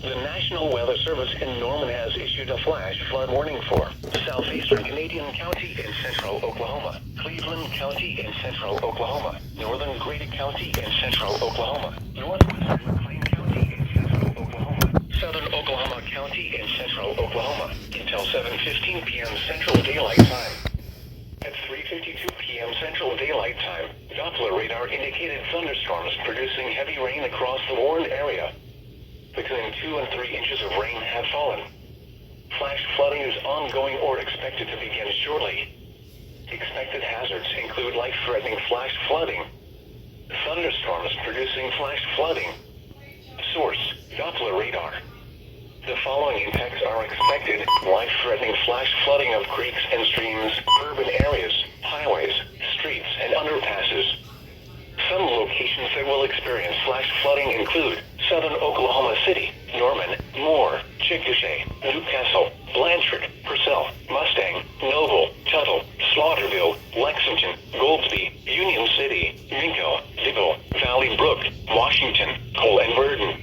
The National Weather Service in Norman has issued a flash flood warning for Southeastern Canadian County in central Oklahoma, Cleveland County in central Oklahoma, Northern Grady County in central Oklahoma, Northwestern McClain County in central Oklahoma, Southern Oklahoma County in central Oklahoma, until 7:15 p.m. Central Daylight Time. At 3:52 p.m. Central Daylight Time, Doppler radar indicated thunderstorms producing heavy rain across the warned area. Between 2 and 3 inches of rain have fallen. Flash flooding is ongoing or expected to begin shortly. Expected hazards include life-threatening flash flooding, thunderstorms producing flash flooding. Source: Doppler radar. The following impacts are expected: life-threatening flash flooding of creeks and streams, urban areas, highways, streets, and underpasses. Some locations that will experience flash flooding include Southern Oklahoma City, Norman, Moore, Chickasha, Newcastle, Blanchard, Purcell, Mustang, Noble, Tuttle, Slaughterville, Lexington, Goldsby, Union City, Minko, Diggle, Valley Brook, Washington, Cole, and Burden.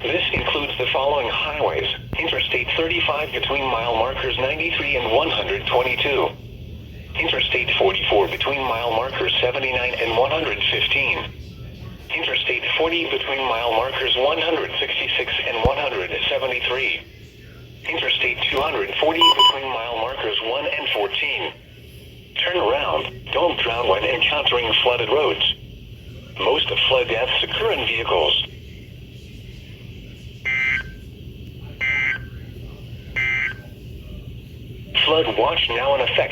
This includes the following highways: Interstate 35 between mile markers 93 and 122. Interstate 44 between mile markers 79 and 115. Interstate 40 between mile markers 166 and 173. Interstate 240 between mile markers 1 and 14. Turn around. Don't drown when encountering flooded roads. Most flood deaths occur in vehicles. Flood watch now in effect.